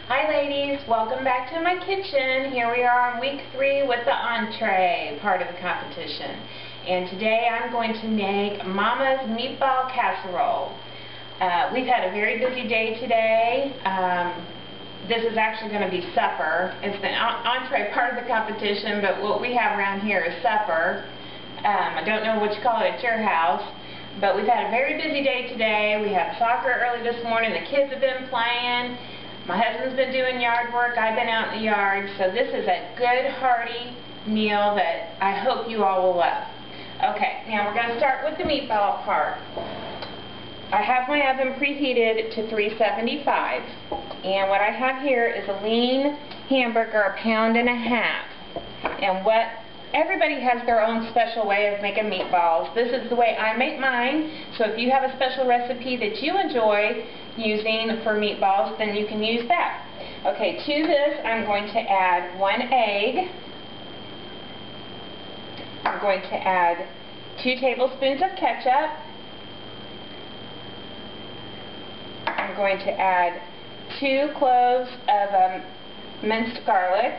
Hi ladies, welcome back to my kitchen. Here we are on week 3 with the entree part of the competition. And today I'm going to make Mommas Meatball Casserole. We've had a very busy day today. This is actually going to be supper. It's the entree part of the competition, but what we have around here is supper. I don't know what you call it at your house. But we've had a very busy day today. We had soccer early this morning. The kids have been playing. My husband's been doing yard work. I've been out in the yard. So this is a good, hearty meal that I hope you all will love. Okay, now we're going to start with the meatball part. I have my oven preheated to 375. And what I have here is a lean hamburger, 1.5 pounds. And everybody has their own special way of making meatballs. This is the way I make mine, so if you have a special recipe that you enjoy using for meatballs, then you can use that. Okay, to this I'm going to add 1 egg. I'm going to add 2 tablespoons of ketchup. I'm going to add 2 cloves of minced garlic.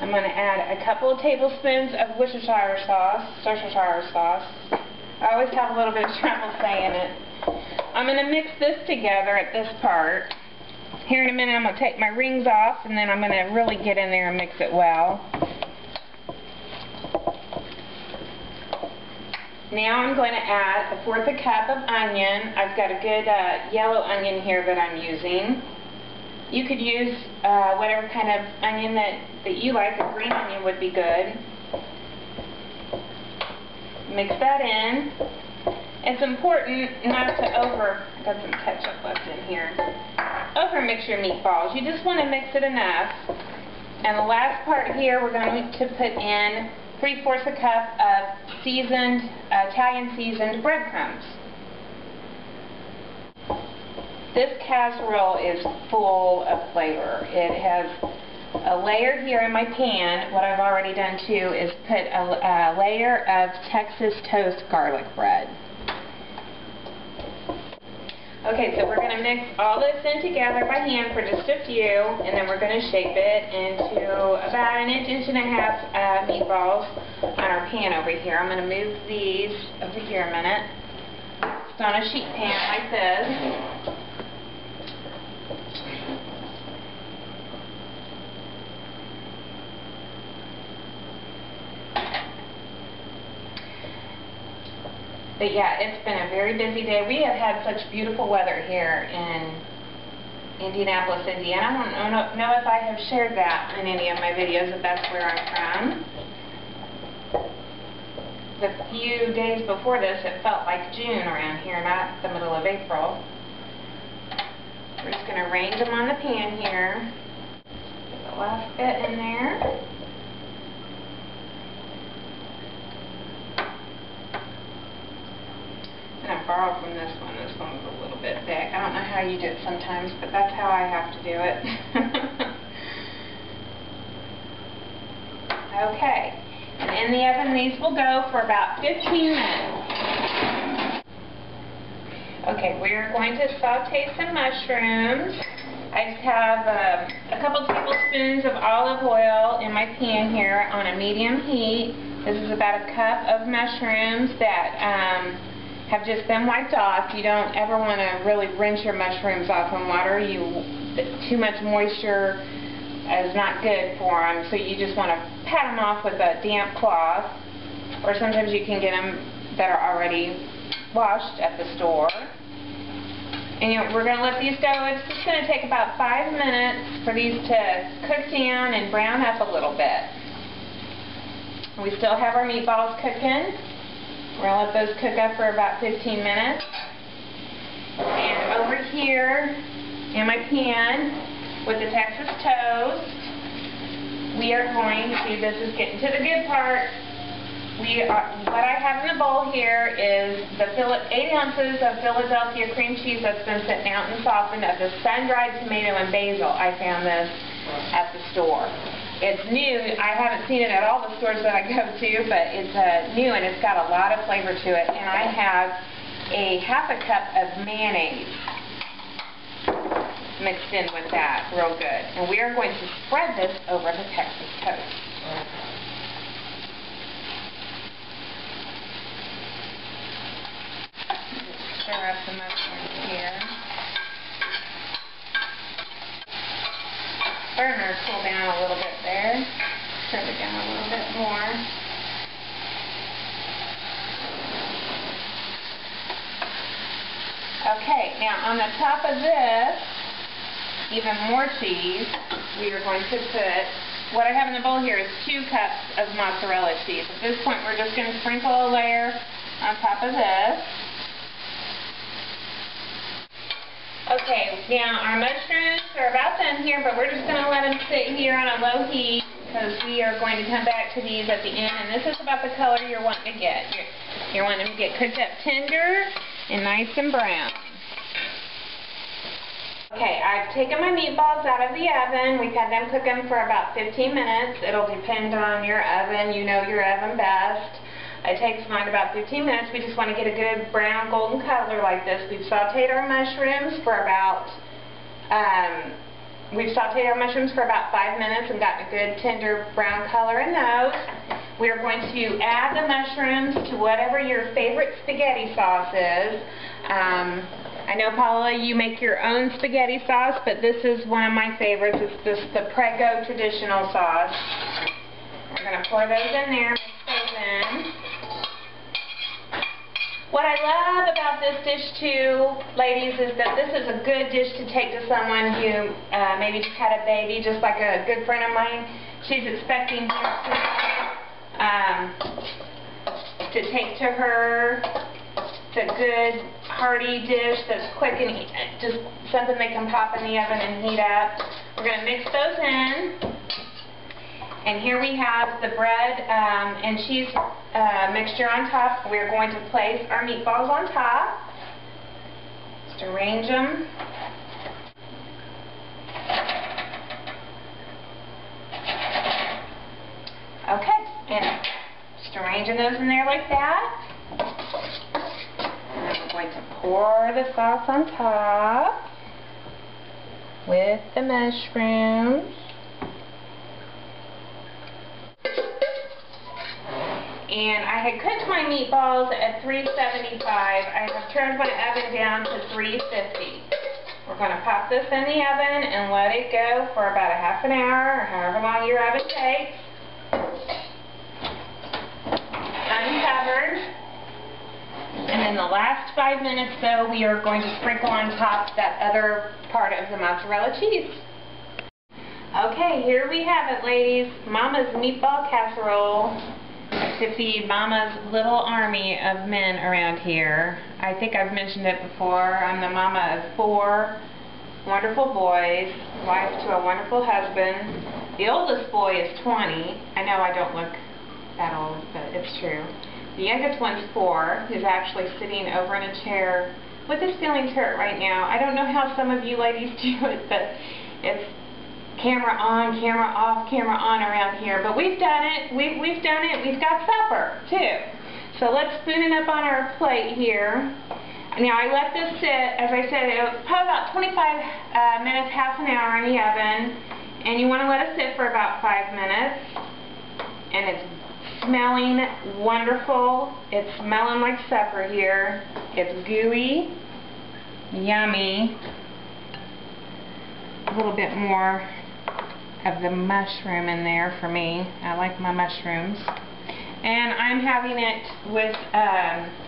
I'm going to add a couple of tablespoons of Worcestershire sauce. I always have a little bit of trouble saying it. I'm going to mix this together at this part. Here in a minute I'm going to take my rings off and then I'm going to really get in there and mix it well. Now I'm going to add 1/4 cup of onion. I've got a good yellow onion here that I'm using. You could use whatever kind of onion that you like. A green onion would be good. Mix that in. It's important not to I've got some ketchup left in here. Over-mix your meatballs. You just want to mix it enough. And the last part here, we're going to put in 3/4 cup of seasoned, Italian seasoned breadcrumbs. This casserole is full of flavor. It has a layer here in my pan. What I've already done too is put a layer of Texas toast garlic bread. Okay, so we're going to mix all this in together by hand for just a few, and then we're going to shape it into about 1 inch, 1.5 inch meatballs on our pan over here. I'm going to move these over here a minute. It's on a sheet pan like this. But yeah, it's been a very busy day. We have had such beautiful weather here in Indianapolis, Indiana. I don't know if I have shared that in any of my videos, if that's where I'm from. The few days before this, it felt like June around here, not the middle of April. We're just going to arrange them on the pan here. Get the last bit in there. I'm going to borrow from this one. This one's a little bit big. I don't know how you do it sometimes, but that's how I have to do it. Okay. And in the oven, these will go for about 15 minutes. Okay, we're going to saute some mushrooms. I just have a couple tablespoons of olive oil in my pan here on a medium heat. This is about a cup of mushrooms that have just been wiped off. You don't ever want to really rinse your mushrooms off in water. Too much moisture is not good for them, so you just want to pat them off with a damp cloth, or sometimes you can get them that are already washed at the store. And we're going to let these go. It's just going to take about 5 minutes for these to cook down and brown up a little bit. We still have our meatballs cooking. We're going to let those cook up for about 15 minutes. And over here in my pan with the Texas toast, we are going to, this is getting to the good part, what I have in the bowl here is the 8 ounces of Philadelphia cream cheese that's been sitting out and softened of the sun-dried tomato and basil. I found this at the store. It's new. I haven't seen it at all the stores that I go to, but it's new and it's got a lot of flavor to it. And I have a half a cup of mayonnaise mixed in with that real good. And we are going to spread this over the Texas toast. Just stir up the mushrooms here. Burner cool down a little bit there. Turn it down a little bit more. Okay, now on the top of this, even more cheese, we are going to put, what I have in the bowl here is 2 cups of mozzarella cheese. At this point, we're just going to sprinkle a layer on top of this. Okay, now our mushrooms are about done here, but we're just going to let them sit here on a low heat because we are going to come back to these at the end, and this is about the color you're wanting to get. You're wanting them to get cooked up tender and nice and brown. Okay, I've taken my meatballs out of the oven. We've had them cooking for about 15 minutes. It'll depend on your oven. You know your oven best. It takes mine about 15 minutes. We just want to get a good brown golden color like this. We've sauteed our mushrooms for about 5 minutes and gotten a good tender brown color in those. We are going to add the mushrooms to whatever your favorite spaghetti sauce is. I know, Paula, you make your own spaghetti sauce, but this is one of my favorites. It's the Prego traditional sauce. We're going to pour those in there, mix those in. What I love about this dish, too, ladies, is that this is a good dish to take to someone who maybe just had a baby, just like a good friend of mine. She's expecting to take to her. It's a good, hearty dish that's quick and just something they can pop in the oven and heat up. We're going to mix those in. And here we have the bread and cheese mixture on top. We're going to place our meatballs on top. Just arrange them. Okay, and just arranging those in there like that. And we're going to pour the sauce on top with the mushrooms. And I had cooked my meatballs at 375. I have turned my oven down to 350. We're going to pop this in the oven and let it go for about a half an hour or however long your oven takes. Uncovered. And in the last 5 minutes, though, we are going to sprinkle on top that other part of the mozzarella cheese. Okay, here we have it, ladies. Mama's Meatball Casserole. To feed Mama's little army of men around here. I think I've mentioned it before. I'm the mama of 4 wonderful boys, wife to a wonderful husband. The oldest boy is 20. I know I don't look that old, but it's true. The youngest one's 4. He's actually sitting over in a chair with his feelings hurt right now. I don't know how some of you ladies do it, but it's camera on, camera off, camera on around here. But we've done it. We've done it. We've got supper, too. So let's spoon it up on our plate here. Now, I let this sit, as I said, it was probably about 25 minutes, half an hour in the oven. And you want to let it sit for about 5 minutes. And it's smelling wonderful. It's smelling like supper here. It's gooey, yummy. A little bit more of the mushroom in there for me. I like my mushrooms. And I'm having it with,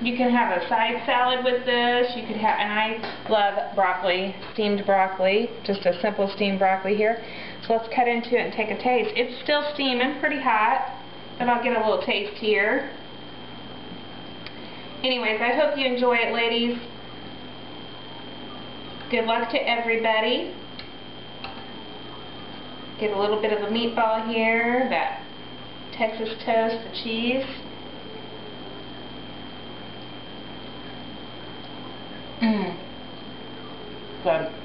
you can have a side salad with this. You could have, and I love broccoli, steamed broccoli, just a simple steamed broccoli here. So let's cut into it and take a taste. It's still steaming, pretty hot, but I'll get a little taste here. Anyways, I hope you enjoy it, ladies. Good luck to everybody. Get a little bit of the meatball here, that Texas toast, the cheese. Good.